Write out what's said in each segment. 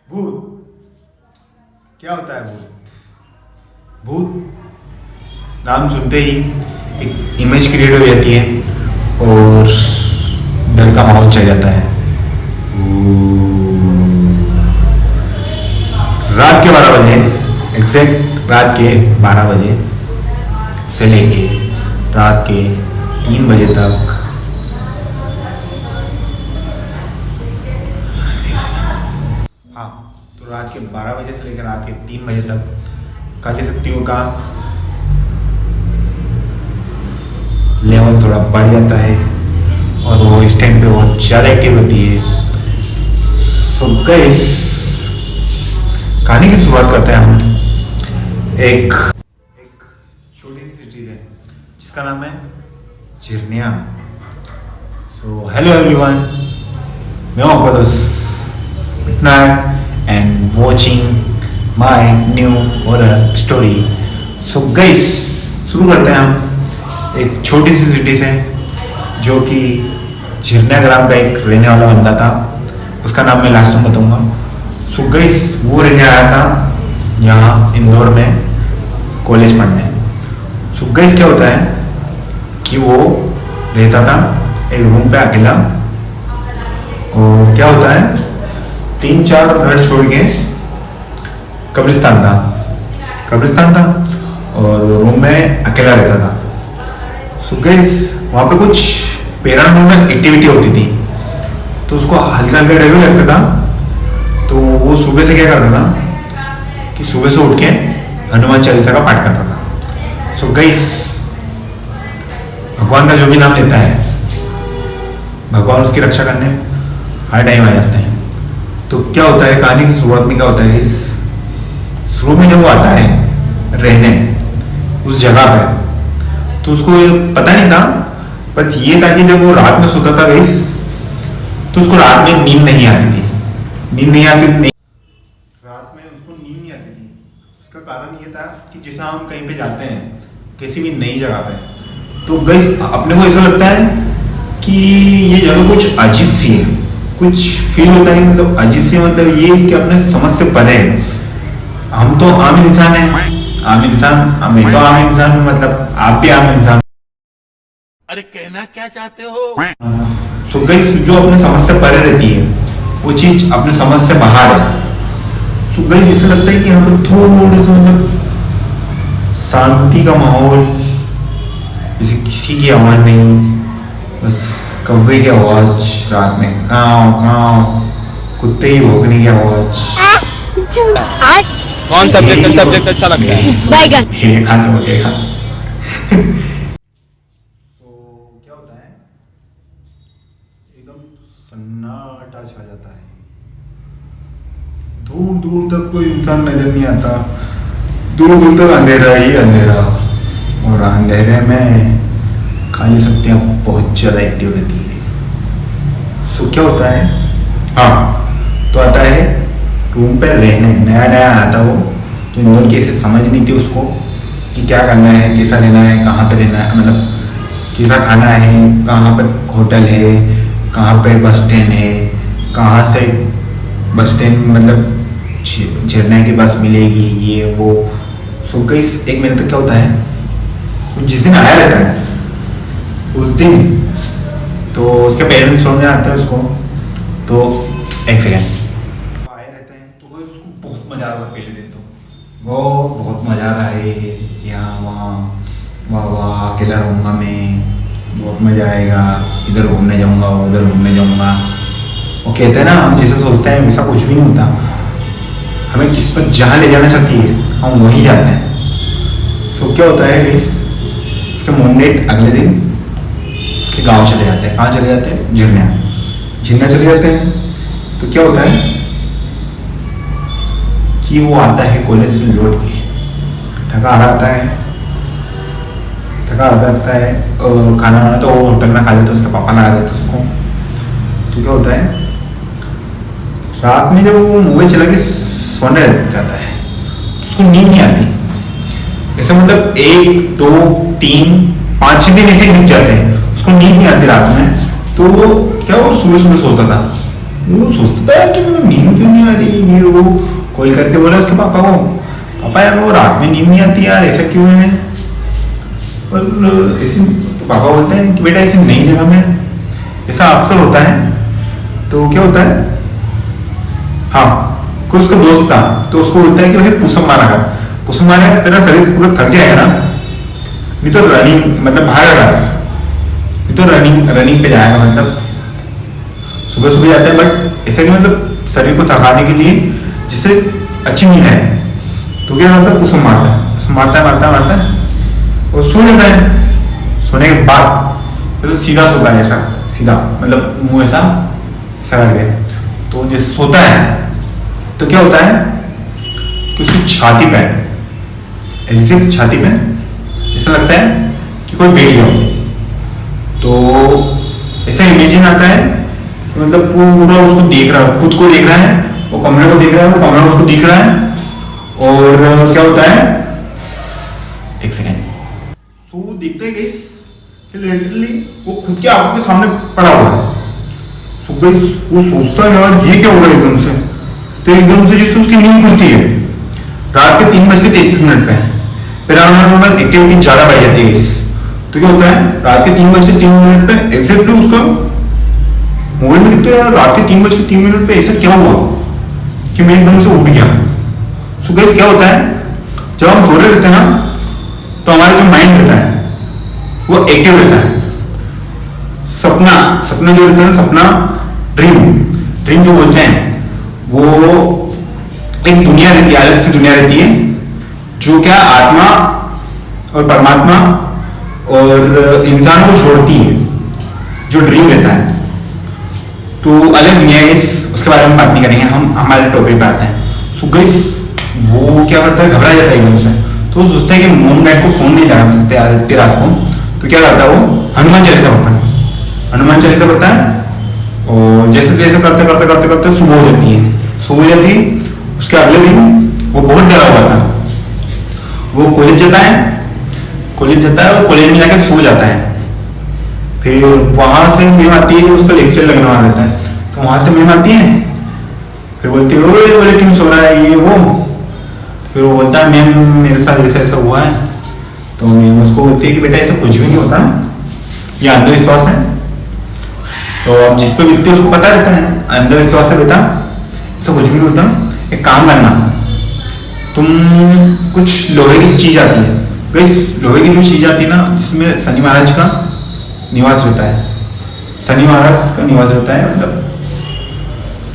भूत क्या होता है? भूत भूत नाम सुनते ही एक इमेज क्रिएट हो जाती है और डर का माहौल चल जाता है। रात के 12 बजे, एग्जैक्ट रात के 12 बजे से लेके रात के 3 बजे तक तो रात के 12 बजे से लेकर रात के 3 बजे तक काली शक्तियों का लेवल थोड़ा बढ़ जाता है और वो इस टाइम पे बहुत ज़्यादा एक्टिव होती है। सो गाइस, कहानी की शुरुआत करते हैं हम एक छोटी सी सिटी है जिसका नाम है झिरनिया। सो हेलो एवरीवन, मैं हूं आपका दोस्त Vinayak and watching my new horror story. So guys, शुरू करते हैं हम एक छोटी सी सिटी से जो कि झिरनिया ग्राम का एक रहने वाला बंदा था। उसका नाम मैं लास्ट में बताऊंगा। So guys, वो रहने आया था यहाँ इंदौर में कॉलेज पढ़ने। So guys, क्या होता है कि वो रहता था एक रूम पे अकेला और क्या होता है 3-4 घर छोड़ के कब्रिस्तान था और रूम में अकेला रहता था। सो गाइस, वहाँ पे कुछ पैरानॉर्मल एक्टिविटी होती थी तो उसको हल्का हल्का डर भी लगता था। तो वो सुबह से क्या करता था कि सुबह से उठ के हनुमान चालीसा का पाठ करता था। सो गाइस, भगवान का जो भी नाम लेता है भगवान उसकी रक्षा करने हर टाइम आ जाते हैं। तो क्या होता है कहानी की शुरुआत में, क्या होता है इस शुरू में जब वो आता है रहने उस जगह पे तो उसको पता नहीं था, बस ये था कि जब वो रात में सोता था गाइस तो उसको रात में नींद नहीं आती थी। रात में उसको नींद नहीं आती थी। उसका कारण ये था कि जैसे हम कहीं पे जाते हैं किसी भी नई जगह पे तो गाइस अपने को ऐसा लगता है कि ये जगह कुछ अजीब सी है, कुछ फील होता है। मतलब अजीब सी मतलब ये कि अपने समझ से परे है। हम तो आम इंसान हैं, मैं तो आम इंसान हूँ, मतलब आप भी आम इंसान। अरे कहना क्या चाहते हो? सो गाइस, जो अपने समझ से परे रहती है वो चीज अपने समझ से बाहर है। सो गाइस, ऐसा लगता है कि यहाँ पर थोड़ा सा मतलब शांति का माहौल, जैसे किसी की आवाज नहीं, बस कौवे की आवाज, रात में काव काव, कुत्ते ही भौंकने की आवाज। कौन सब्जेक्ट अच्छा लगता है? बैगन। ये खा सकोगे। तो क्या होता है एकदम सन्नाटा छा जाता है, दूर दूर तक कोई इंसान नजर नहीं आता, दूर दूर तक अंधेरा ही अंधेरा और अंधेरे में खाली शक्तियाँ बहुत ज़्यादा एक्टिव रहती है। सो क्या होता है, हाँ तो आता है रूम पे रहने, नया आता वो तो इंदौर की ऐसे समझ नहीं थी उसको कि क्या करना है, कैसा रहना है, कहाँ पे रहना है, मतलब कैसा खाना है, कहाँ पे होटल है, कहाँ पे बस स्टैंड है, कहाँ से बस स्टैंड मतलब झरने की बस मिलेगी, ये वो। सो गाइस, एक महीने तक क्या होता है जिस दिन आया रहता है उस दिन तो उसके पेरेंट्स समझ आते हैं उसको, तो एक सेकेंड आए रहते हैं तो वो उसको बहुत मजा आ रहा है। पहले दिन तो वो बहुत मजा आ रहा है, यहाँ वहाँ वाह अकेला रहूँगा मैं, बहुत मजा आएगा, इधर घूमने जाऊँगा उधर घूमने जाऊँगा। वो कहते हैं ना, हम जैसे सोचते हैं वैसा कुछ भी नहीं होता। हमें किस पर जहाँ ले जाना चाहती है हम वहीं जाते हैं। सो क्या होता है इसके मोमेंट अगले दिन उसके गांव चले जाते हैं। कहाँ चले जाते हैं? झिरनिया चले जाते हैं। तो क्या होता है कि वो आता है कॉलेज से लौट के, थका आता है और खाना वाना तो वो होटल में खा लेते, उसके पापा लगा देते उसको। तो क्या होता है रात में जब वो मोबाइल चला के सोने जाता है तो उसको नींद नहीं आती। ऐसा मतलब 1 2 3 5 दिन ऐसे दिख जाते हैं, उसको नींद नहीं आती रात में। तो वो क्या वो सुबह सुबह सोता था वो सोचता है कि मेरे को नींद क्यों नहीं आ रही, ये वो कॉल करके बोला उसके पापा को, पापा यार वो रात में नींद नहीं आती यार, ऐसा क्यों है। और ऐसे तो पापा बोलते हैं कि बेटा ऐसी नई जगह में ऐसा अक्सर होता है। तो क्या होता है, हाँ कोई उसका दोस्त था तो उसको बोलता है कि भाई पुशअप मारा कर, पुशअप मारा तेरा शरीर पूरा थक जाएगा ना, नहीं तो रनिंग मतलब भागेगा, नहीं तो रनिंग पे जाएगा, मतलब सुबह सुबह जाता है बट ऐसा कि मतलब शरीर को थकाने के लिए जिससे अच्छी नींद है। तो क्या करता है, पुशअप मारता है, पुशअप मारता है और सो जाता है। सोने के बाद तो सीधा सोता है, ऐसा सीधा मतलब मुंह ऐसा करके। तो जैसे सोता है तो क्या होता है कि उसकी छाती पे एग्जैक्ट छाती पे ऐसा लगता है कि कोई बैठ गया हो। तो ऐसा इमेजिन आता है कि मतलब पूरा उसको देख रहा है, खुद को देख रहा है, वो कमरे को देख रहा है, वो कमरा उसको दिख रहा है। और क्या होता है, एक सेकेंड, सो देखते हैं कि लिटरली वो खुद के आंखों के सामने पड़ा हुआ है। सो गाइस वो सोचता है यार ये क्या हो रहा है एकदम से। तो एकदम से जिससे उसकी नींद खुलती है रात के 3:33 पे, पैरानॉर्मल एक्टिविटी ज्यादा बढ़ जाती है इस। तो क्या होता है, रात के 3:03 पे एग्जैक्टली उसका मोबाइल में दिखता है यार रात के 3:03 पे ऐसा क्या हुआ कि मैं एकदम से उठ गया। सो गाइस क्या होता है, जब हम सो रहे रहते हैं ना तो हमारा जो माइंड रहता है वो एक्टिव रहता है। सपना जो रहता है, सपना ड्रीम जो बोलते हैं, वो एक दुनिया रहती है, अलग सी दुनिया रहती है जो क्या आत्मा और परमात्मा और इंसान को जोड़ती है, जो ड्रीम रहता है। तो अलग दुनिया है, उसके बारे में बात नहीं करेंगे, हम हमारे टॉपिक पे आते हैं। सो गाइस वो क्या करता है, घबरा जाता है एकदम से। तो वो सोचता है कि मॉम डैड को फोन नहीं लगा सकते आधी रात को। तो क्या करता है, वो हनुमान चालीसा पढ़ता है, हनुमान चालीसा पढ़ता है। और जैसे जैसे करते सुबह हो जाती है। उसके अगले दिन वो बहुत डरा हुआ था, वो कॉलेज जाता है और कॉलेज में जाकर सो जाता है। फिर वहां से मैम आती है कि उसका लेक्चर लगने वाला रहता है। तो वहां से मैम आती है, फिर बोलती है बोले क्यों सो रहा है ये वो। फिर वो बोलता है मैम मेरे साथ ऐसा हुआ है। तो मैम उसको बोलती है कि बेटा ऐसा कुछ भी नहीं होता, ये अंधविश्वास है। तो अब जिस पे बीतती है उसको पता रहता है अंधविश्वास है बेटा, ऐसा कुछ भी नहीं होता। एक काम करना, तुम कुछ लोहे की चीज आती है, गाइस लोहे की जो चीज आती है ना, जिसमें शनि महाराज का निवास रहता है, शनि महाराज का निवास रहता है, मतलब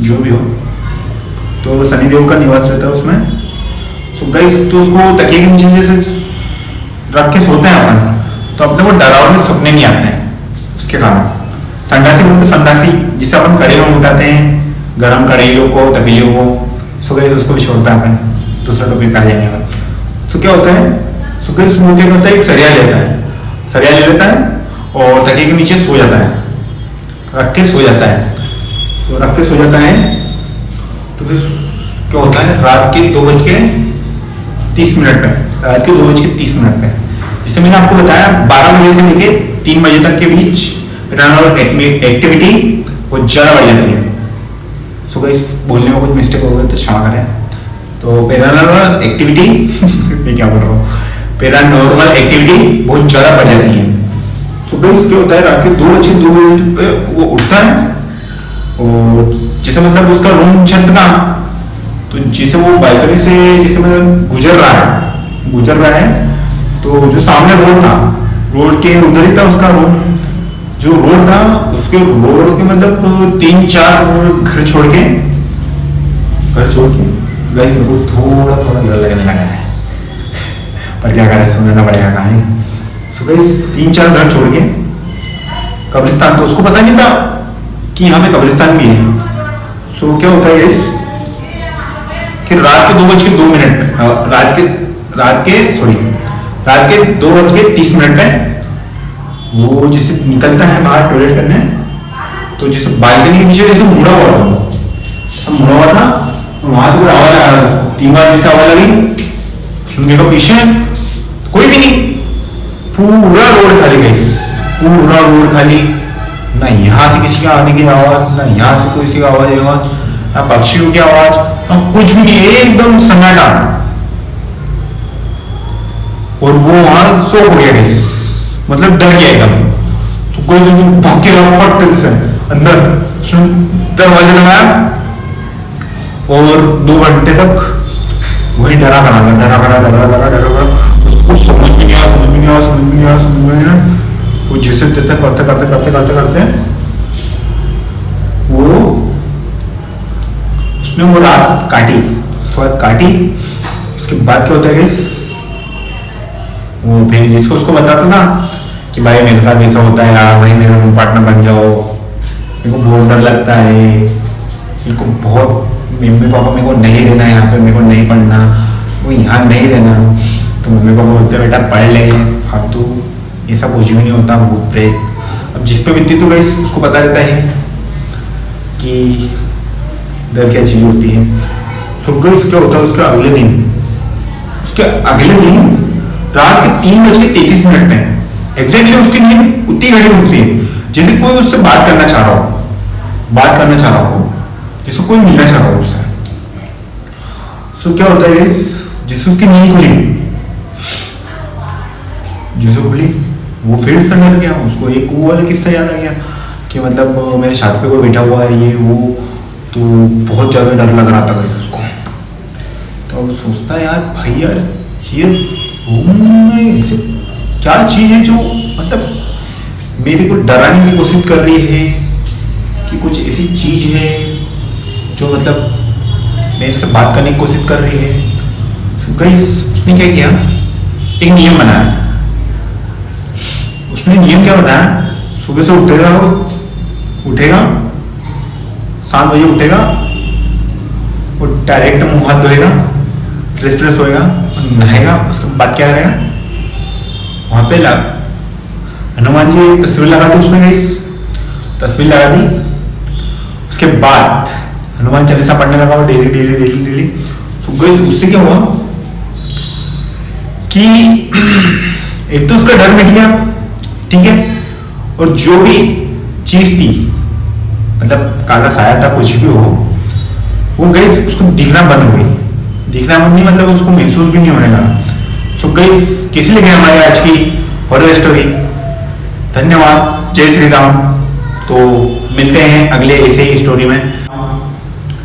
जो भी हो तो शनिदेव का निवास रहता है उसमें। सो गाइस तो उसको तकिए के नीचे जैसे रख के सोते हैं अपन, तो अपने को डरावने सपने नहीं आते हैं उसके कारण। संडासी बोलते संडासी, जिसे अपन कड़े में उठाते हैं गरम कड़ाइयों को, तपेलियों को। सो गाइस उसको भी छोड़ता है अपन, दूसरा टॉपिक आ जाएंगे अपन। सो क्या होता है, सो गाइस वो क्या करता है, एक सरिया ले लेता है और तकिए के नीचे सो जाता है, रख के सो जाता है। तो फिर क्या होता है, रात के 2:30 पे, जैसे मैंने आपको बताया 12 बजे से लेके 3 बजे तक के बीच पैरानॉर्मल एक्टिविटी बहुत ज्यादा बढ़ जाती है। सो गाइस बोलने में कुछ मिस्टेक हो गया तो क्षमा करें। तो पैरानॉर्मल एक्टिविटी मैं क्या बोल रहा हूँ, पैरानॉर्मल एक्टिविटी बहुत ज्यादा बढ़ जाती है। सो गाइस क्या होता है, रात के 2 पे वो उठता है और जैसे मतलब उसका रूम छत का, तो जैसे वो बालकनी से जैसे मतलब गुजर रहा है तो जो सामने रोड के उधर ही था उसका रूम। जो रोड था उसके रोड के मतलब 3-4 घर छोड़ के गाइस मेरे को थोड़ा डर लगने लगा है पर क्या करें, सुनना पड़ेगा कहानी। सो गाइस 3-4 घर छोड़ के कब्रिस्तान, तो उसको पता नहीं था कि यहाँ पे कब्रिस्तान भी है। सो क्या होता है गाइस कि रात के 2:02 रात के 2:30 पे वो जैसे निकलता है बाहर टॉयलेट करने। तो जैसे बालकनी के पीछे जैसे मुड़ा हुआ था, वहां से कोई आवाज आ रहा था, 3 बार जैसे आवाज लगी, सुनने को पीछे तो कोई भी नहीं, पूरा रोड खाली गाइस, पूरा रोड खाली, ना यहाँ से किसी का आने की आवाज, ना यहाँ से किसी का आवाज, ना पक्षियों की आवाज, ना कुछ भी नहीं, एकदम सन्नाटा। और वो वहां सो हो गया, मतलब डर गया एकदम। तो कोई भाग के फट से अंदर दरवाजा लगाया और 2 घंटे तक वही डरा करा। उसको समझ में नहीं आया। वो जिसे करते वो उसने वो रात काटी। उसके बाद क्या होता है कि वो फिर जिसको उसको बताता ना कि भाई मेरे साथ ऐसा होता है यार, भाई मेरा रूम पार्टनर बन जाओ, मेरे को बहुत डर लगता है, मेरे को बहुत, मम्मी पापा मेरे को नहीं रहना यहाँ पे, मेरे को नहीं पढ़ना, वो यहाँ नहीं रहना। तो मम्मी पापा बोलते बेटा पढ़ ले, फालतू ऐसा कुछ भी नहीं होता, भूत प्रेत। अब जिस पे बीतती तो गई उसको पता रहता है कि डर क्या चीज होती है। तो गई क्या होता है उसके अगले दिन रात के 3:33 में एग्जैक्टली उसकी नींद उतनी घड़ी उठती है जैसे कोई उससे बात करना चाह रहा हो, जिसको कोई मिलना चाह रहा हो उससे। सो क्या होता है जिससे उसकी नींद खुली, वो फिर से डर गया। उसको एक वो वाला किस्सा याद आ गया कि मतलब मेरे छात पे कोई बैठा हुआ है ये वो, तो बहुत ज्यादा डर लग रहा था उसको। तो सोचता है यार भाई यार ये रूम में ऐसे क्या चीज है जो मतलब मेरे को डराने की कोशिश कर रही है, कि कुछ ऐसी चीज है जो मतलब मेरे से बात करने की कोशिश कर रही है। तो उसने क्या किया, एक नियम बनाया। उसने नियम क्या बताया, सुबह से उठेगा 7 बजे उठेगा और डायरेक्ट मुंह हाथ धोएगा, फ्रेश होएगा, नहाएगा। उसके बाद क्या करेगा, वहां पे हनुमान जी एक तस्वीर लगा दी उसने, तस्वीर लगा दी। उसके बाद हनुमान चालीसा पढ़ने लगा वो डेली। तो उससे क्या हुआ कि एक तो उसका डर मिट गया, ठीक है, और जो भी चीज थी मतलब काला साया था कुछ भी हो, वो गई उसको दिखना बंद हो गई। दिखना बंद नहीं मतलब उसको महसूस भी नहीं होने लगा। सो गई किसी लगे हमारे आज की हॉरर स्टोरी। धन्यवाद, जय श्री राम। तो मिलते हैं अगले ऐसे ही स्टोरी में।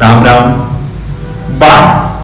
राम राम, बाय।